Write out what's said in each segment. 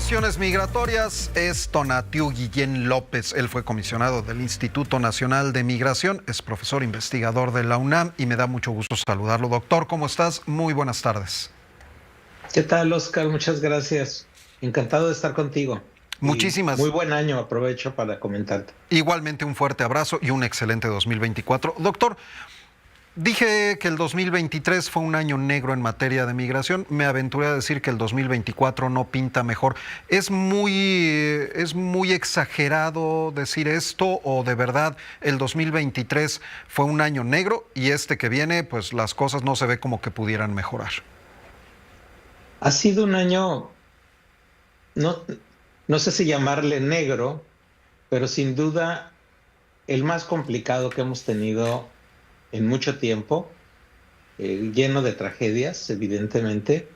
cuestiones migratorias es Tonatiuh Guillén López. Él fue comisionado del Instituto Nacional de Migración, es profesor investigador de la UNAM y me da mucho gusto saludarlo. Doctor, ¿cómo estás? Muy buenas tardes. ¿Qué tal, Oscar? Muchas gracias. Encantado de estar contigo. Y muy buen año, aprovecho para comentarte. Igualmente un fuerte abrazo y un excelente 2024. Doctor, dije que el 2023 fue un año negro en materia de migración. Me aventuré a decir que el 2024 no pinta mejor. ¿Es muy exagerado decir esto o de verdad el 2023 fue un año negro y este que viene, pues las cosas no se ve como que pudieran mejorar? Ha sido un año, no, no sé si llamarle negro, pero sin duda el más complicado que hemos tenido en mucho tiempo, lleno de tragedias, evidentemente.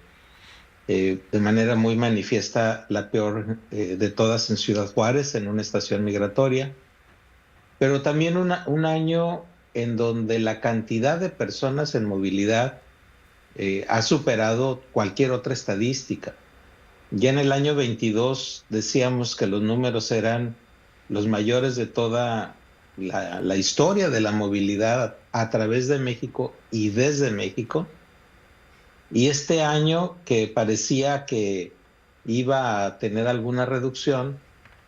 De manera muy manifiesta, la peor de todas en Ciudad Juárez, en una estación migratoria, pero también un año en donde la cantidad de personas en movilidad ha superado cualquier otra estadística. Ya en el año 22 decíamos que los números eran los mayores de toda la historia de la movilidad a través de México y desde México. Y este año, que parecía que iba a tener alguna reducción,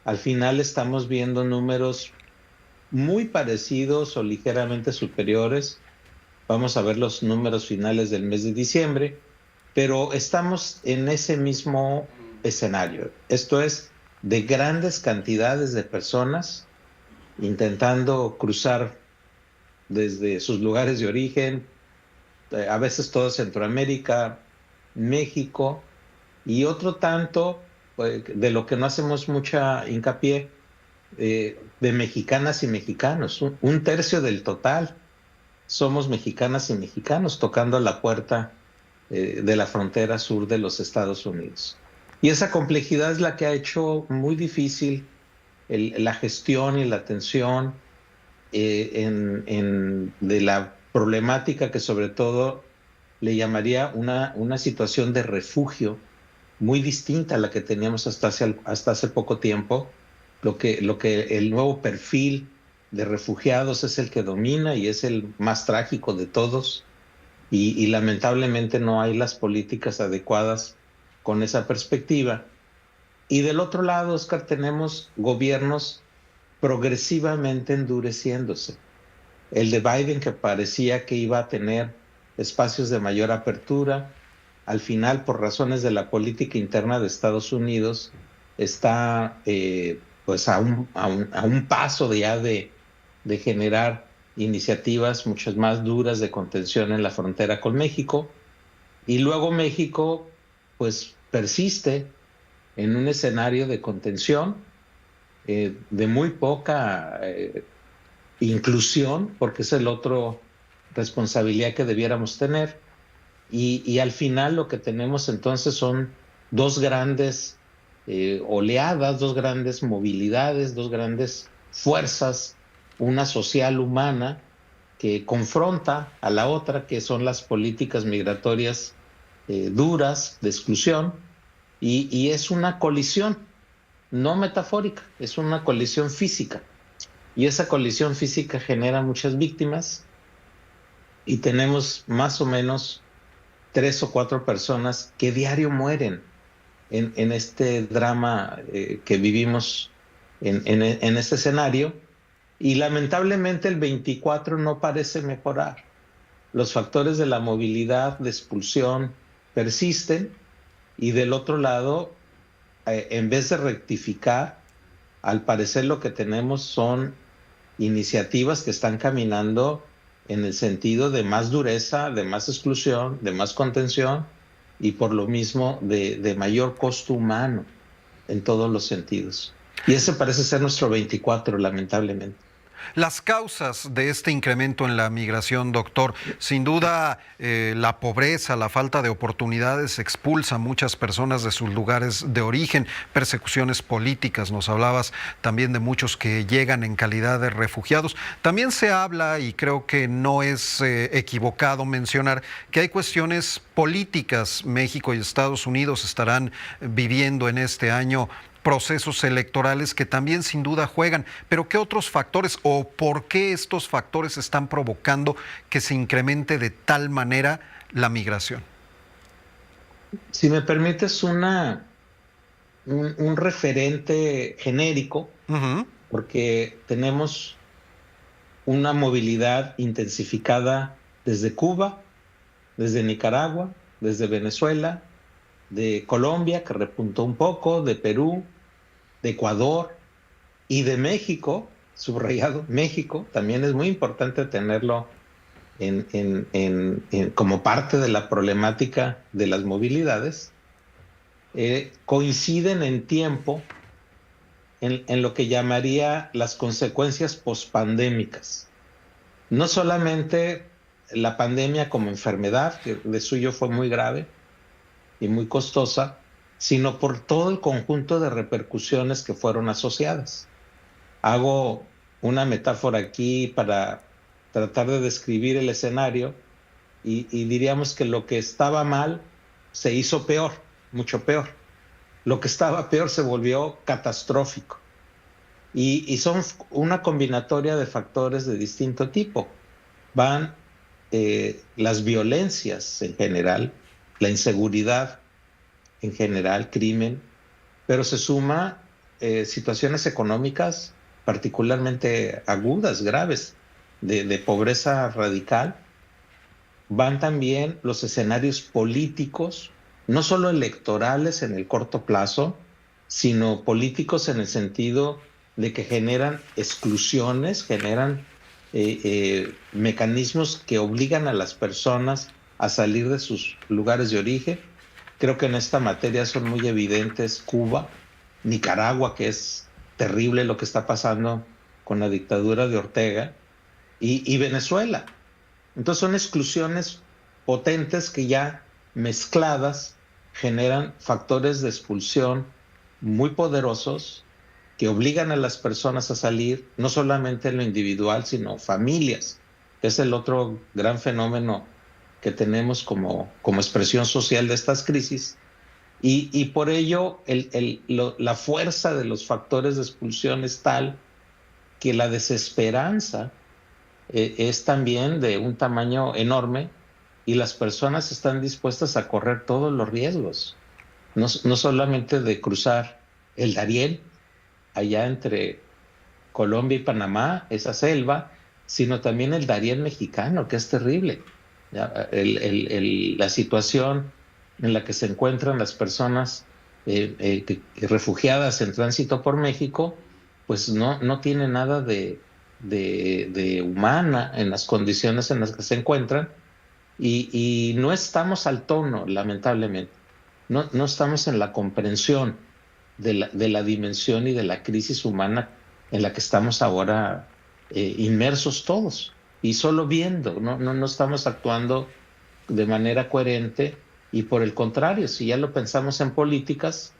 al final estamos viendo números muy parecidos o ligeramente superiores. Vamos a ver los números finales del mes de diciembre, pero estamos en ese mismo escenario. Esto es, de grandes cantidades de personas intentando cruzar desde sus lugares de origen, a veces todo Centroamérica, México, y otro tanto, pues, de lo que no hacemos mucha hincapié, de mexicanas y mexicanos. Un tercio del total somos mexicanas y mexicanos tocando la puerta de la frontera sur de los Estados Unidos. Y esa complejidad es la que ha hecho muy difícil la gestión y la atención de la problemática que sobre todo le llamaría una situación de refugio muy distinta a la que teníamos hasta hace poco tiempo. Lo que el nuevo perfil de refugiados es el que domina y es el más trágico de todos, y lamentablemente no hay las políticas adecuadas con esa perspectiva. Y del otro lado, Oscar, tenemos gobiernos progresivamente endureciéndose. El de Biden, que parecía que iba a tener espacios de mayor apertura, al final, por razones de la política interna de Estados Unidos, está pues a un paso ya de generar iniciativas muchas más duras de contención en la frontera con México. Y luego México pues persiste en un escenario de contención, de muy poca inclusión, porque es el otro responsabilidad que debiéramos tener. Y al final lo que tenemos entonces son dos grandes oleadas, dos grandes movilidades, dos grandes fuerzas, una social humana que confronta a la otra, que son las políticas migratorias duras de exclusión, y es una colisión no metafórica, es una colisión física. Y esa colisión física genera muchas víctimas, y tenemos más o menos 3 o 4 personas que diario mueren en este drama que vivimos en este escenario. Y lamentablemente el 24 no parece mejorar. Los factores de la movilidad, de expulsión, persisten, y del otro lado, en vez de rectificar, al parecer lo que tenemos son iniciativas que están caminando en el sentido de más dureza, de más exclusión, de más contención, y por lo mismo de mayor costo humano en todos los sentidos. Y ese parece ser nuestro 24, lamentablemente. Las causas de este incremento en la migración, doctor, sin duda la pobreza, la falta de oportunidades expulsa a muchas personas de sus lugares de origen, persecuciones políticas, nos hablabas también de muchos que llegan en calidad de refugiados. También se habla, y creo que no es equivocado mencionar, que hay cuestiones políticas. México y Estados Unidos estarán viviendo en este año procesos electorales que también sin duda juegan, pero ¿qué otros factores o por qué estos factores están provocando que se incremente de tal manera la migración? Si me permites un referente genérico, porque tenemos una movilidad intensificada desde Cuba, desde Nicaragua, desde Venezuela, de Colombia, que repuntó un poco, de Perú, de Ecuador y de México, subrayado México, también es muy importante tenerlo como parte de la problemática de las movilidades, coinciden en tiempo en lo que llamaría las consecuencias pospandémicas. No solamente la pandemia como enfermedad, que de suyo fue muy grave y muy costosa, sino por todo el conjunto de repercusiones que fueron asociadas. Hago una metáfora aquí para tratar de describir el escenario y diríamos que lo que estaba mal se hizo peor, mucho peor. Lo que estaba peor se volvió catastrófico. Y son una combinatoria de factores de distinto tipo. Van las violencias en general, la inseguridad en general, crimen, pero se suma situaciones económicas particularmente agudas, graves, de pobreza radical. Van también los escenarios políticos, no solo electorales en el corto plazo, sino políticos en el sentido de que generan exclusiones, generan mecanismos que obligan a las personas a salir de sus lugares de origen. Creo que en esta materia son muy evidentes Cuba, Nicaragua, que es terrible lo que está pasando con la dictadura de Ortega, y Venezuela. Entonces son exclusiones potentes que ya mezcladas generan factores de expulsión muy poderosos que obligan a las personas a salir, no solamente en lo individual, sino familias, que es el otro gran fenómeno que tenemos como expresión social de estas crisis. Y por ello la fuerza de los factores de expulsión es tal que la desesperanza es también de un tamaño enorme y las personas están dispuestas a correr todos los riesgos, no solamente de cruzar el Darién, allá entre Colombia y Panamá, esa selva, sino también el Darién mexicano, que es terrible. La situación en la que se encuentran las personas refugiadas en tránsito por México, pues no tiene nada de humana en las condiciones en las que se encuentran y no estamos al tono, lamentablemente. No estamos en la comprensión de la dimensión y de la crisis humana en la que estamos ahora inmersos todos y solo viendo, no estamos actuando de manera coherente y por el contrario, si ya lo pensamos en políticas,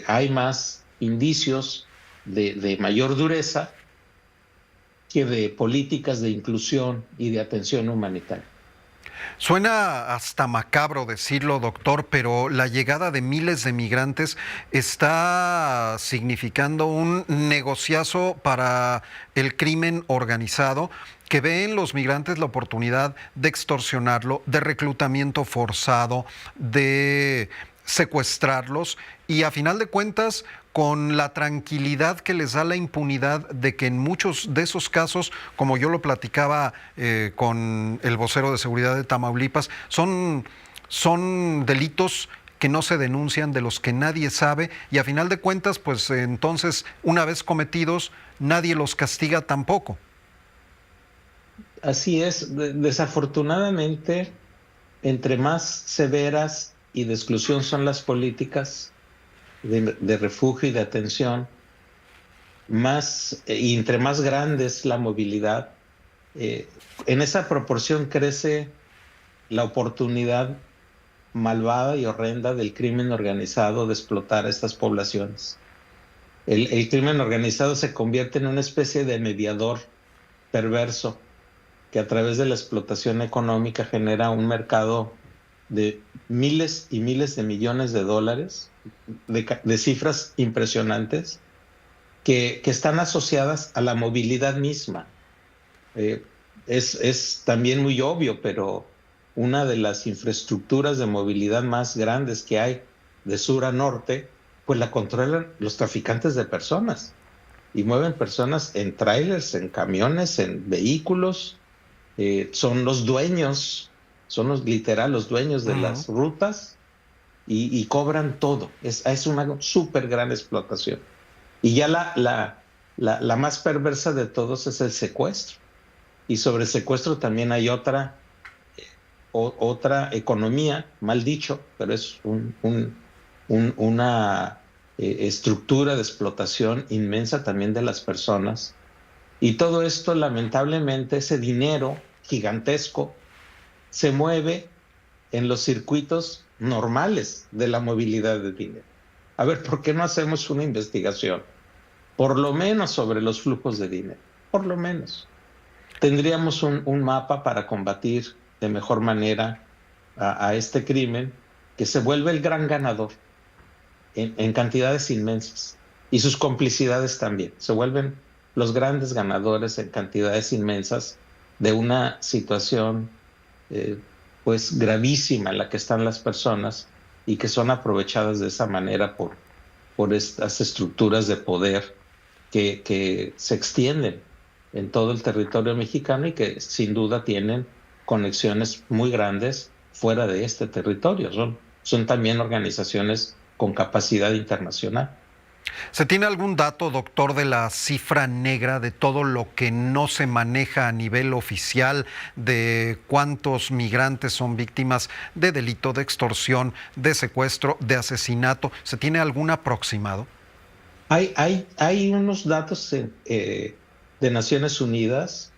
hay más indicios de mayor dureza que de políticas de inclusión y de atención humanitaria. Suena hasta macabro decirlo, doctor, pero la llegada de miles de migrantes está significando un negociazo para el crimen organizado, que ve en los migrantes la oportunidad de extorsionarlo, de reclutamiento forzado, de secuestrarlos y a final de cuentas con la tranquilidad que les da la impunidad de que en muchos de esos casos, como yo lo platicaba con el vocero de seguridad de Tamaulipas, son delitos que no se denuncian, de los que nadie sabe y a final de cuentas, pues entonces, una vez cometidos, nadie los castiga tampoco. Así es, desafortunadamente, entre más severas y de exclusión son las políticas de refugio y de atención, y entre más grande es la movilidad, en esa proporción crece la oportunidad malvada y horrenda del crimen organizado de explotar a estas poblaciones. El crimen organizado se convierte en una especie de mediador perverso que a través de la explotación económica genera un mercado de miles y miles de millones de dólares, de cifras impresionantes, que están asociadas a la movilidad misma. Es también muy obvio, pero una de las infraestructuras de movilidad más grandes que hay de sur a norte, pues la controlan los traficantes de personas y mueven personas en trailers, en camiones, en vehículos. Son los dueños, literal los dueños de las rutas y cobran todo. Es una súper gran explotación. Y ya la más perversa de todos es el secuestro. Y sobre secuestro también hay otra economía, mal dicho, pero es una estructura de explotación inmensa también de las personas. Y todo esto, lamentablemente, ese dinero gigantesco se mueve en los circuitos normales de la movilidad de dinero. A ver, ¿por qué no hacemos una investigación? Por lo menos sobre los flujos de dinero, por lo menos. Tendríamos un mapa para combatir de mejor manera a este crimen que se vuelve el gran ganador en cantidades inmensas. Y sus complicidades también. Se vuelven los grandes ganadores en cantidades inmensas de una situación pues gravísima en la que están las personas y que son aprovechadas de esa manera por estas estructuras de poder que se extienden en todo el territorio mexicano y que sin duda tienen conexiones muy grandes fuera de este territorio. Son también organizaciones con capacidad internacional. ¿Se tiene algún dato, doctor, de la cifra negra de todo lo que no se maneja a nivel oficial, de cuántos migrantes son víctimas de delito, de extorsión, de secuestro, de asesinato? ¿Se tiene algún aproximado? Hay unos datos de Naciones Unidas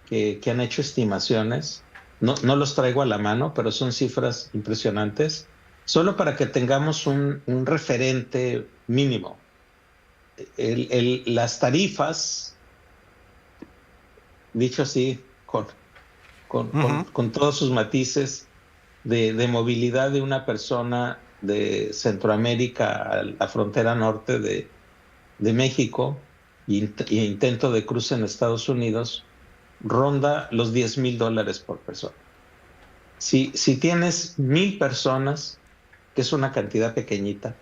que han hecho estimaciones. No los traigo a la mano, pero son cifras impresionantes. Solo para que tengamos un referente mínimo. Las tarifas, dicho así, con todos sus matices, de movilidad de una persona de Centroamérica a la frontera norte de México y intento de cruce en Estados Unidos, ronda los $10,000 por persona. Si tienes 1,000 personas, que es una cantidad pequeñita,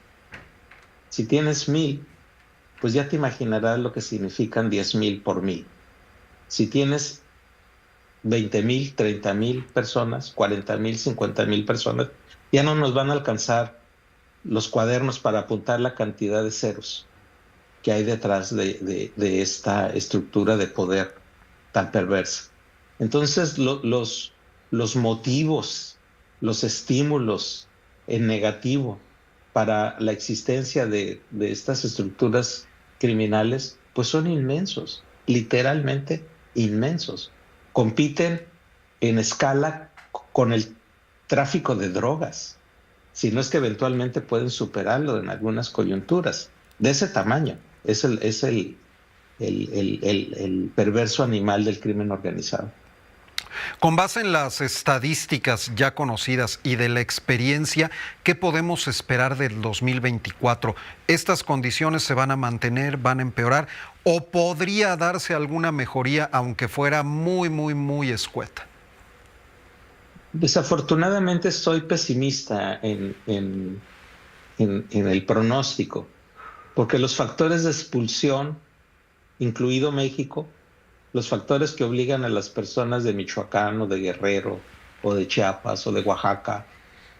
si tienes 1,000, pues ya te imaginarás lo que significan 10,000 por 1,000. Si tienes 20,000, 30,000 personas, 40,000, 50,000 personas, ya no nos van a alcanzar los cuadernos para apuntar la cantidad de ceros que hay detrás de esta estructura de poder tan perversa. Entonces, los motivos, los estímulos en negativo para la existencia de estas estructuras criminales, pues son inmensos, literalmente inmensos. Compiten en escala con el tráfico de drogas, si no es que eventualmente pueden superarlo en algunas coyunturas. De ese tamaño es el perverso animal del crimen organizado. Con base en las estadísticas ya conocidas y de la experiencia, ¿qué podemos esperar del 2024? ¿Estas condiciones se van a mantener, van a empeorar o podría darse alguna mejoría aunque fuera muy, muy, muy escueta? Desafortunadamente soy pesimista en el pronóstico, porque los factores de expulsión, incluido México, los factores que obligan a las personas de Michoacán o de Guerrero o de Chiapas o de Oaxaca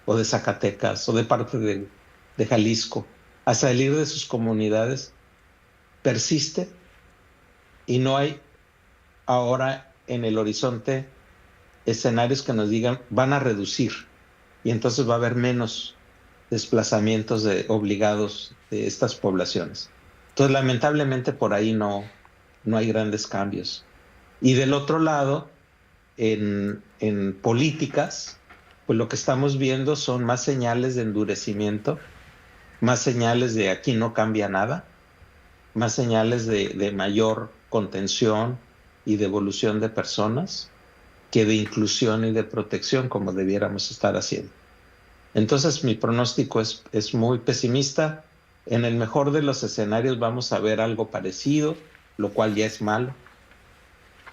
o de Zacatecas o de parte de Jalisco a salir de sus comunidades persiste y no hay ahora en el horizonte escenarios que nos digan van a reducir y entonces va a haber menos desplazamientos obligados de estas poblaciones. Entonces, lamentablemente, por ahí no hay grandes cambios. Y del otro lado, en políticas, pues lo que estamos viendo son más señales de endurecimiento, más señales de aquí no cambia nada, más señales de mayor contención y de evolución de personas que de inclusión y de protección como debiéramos estar haciendo. Entonces mi pronóstico es muy pesimista. En el mejor de los escenarios vamos a ver algo parecido, lo cual ya es malo,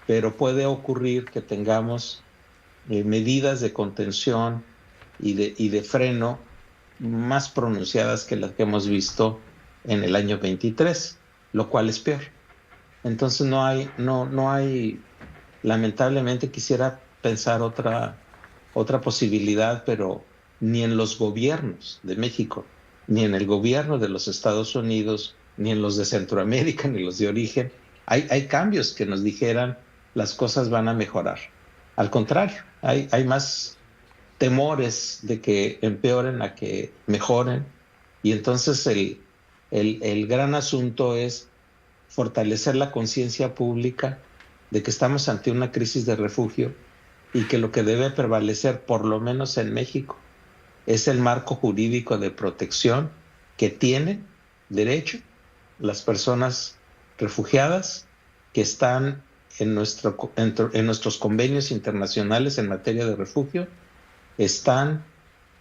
pero puede ocurrir que tengamos medidas de contención y de freno más pronunciadas que las que hemos visto en el año 23, lo cual es peor. Entonces no hay, lamentablemente quisiera pensar otra posibilidad, pero ni en los gobiernos de México, ni en el gobierno de los Estados Unidos, ni en los de Centroamérica, ni los de origen, hay cambios que nos dijeran las cosas van a mejorar. Al contrario, hay más temores de que empeoren a que mejoren, y entonces el gran asunto es fortalecer la conciencia pública de que estamos ante una crisis de refugio y que lo que debe prevalecer, por lo menos en México, es el marco jurídico de protección que tienen derecho las personas refugiadas que están en nuestros convenios internacionales en materia de refugio, están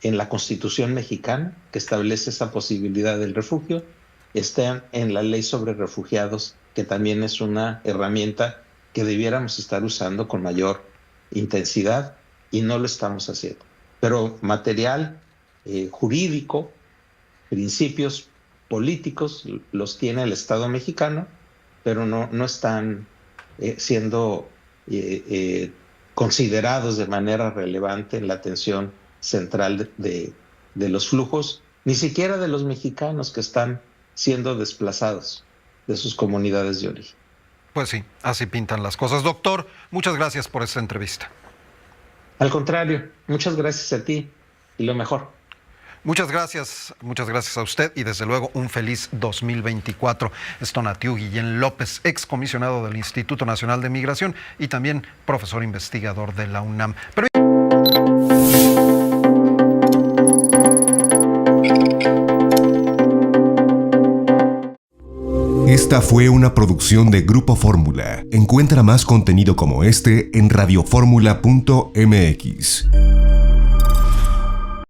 en la Constitución mexicana, que establece esa posibilidad del refugio, están en la Ley sobre Refugiados, que también es una herramienta que debiéramos estar usando con mayor intensidad, y no lo estamos haciendo. Pero material jurídico, principios políticos, los tiene el Estado mexicano, pero no están siendo considerados de manera relevante en la atención central de los flujos, ni siquiera de los mexicanos que están siendo desplazados de sus comunidades de origen. Pues sí, así pintan las cosas. Doctor, muchas gracias por esta entrevista. Al contrario, muchas gracias a ti y lo mejor. Muchas gracias a usted y desde luego un feliz 2024. Es Tonatiuh Guillén López, excomisionado del Instituto Nacional de Migración y también profesor investigador de la UNAM. Esta fue una producción de Grupo Fórmula. Encuentra más contenido como este en radioformula.mx.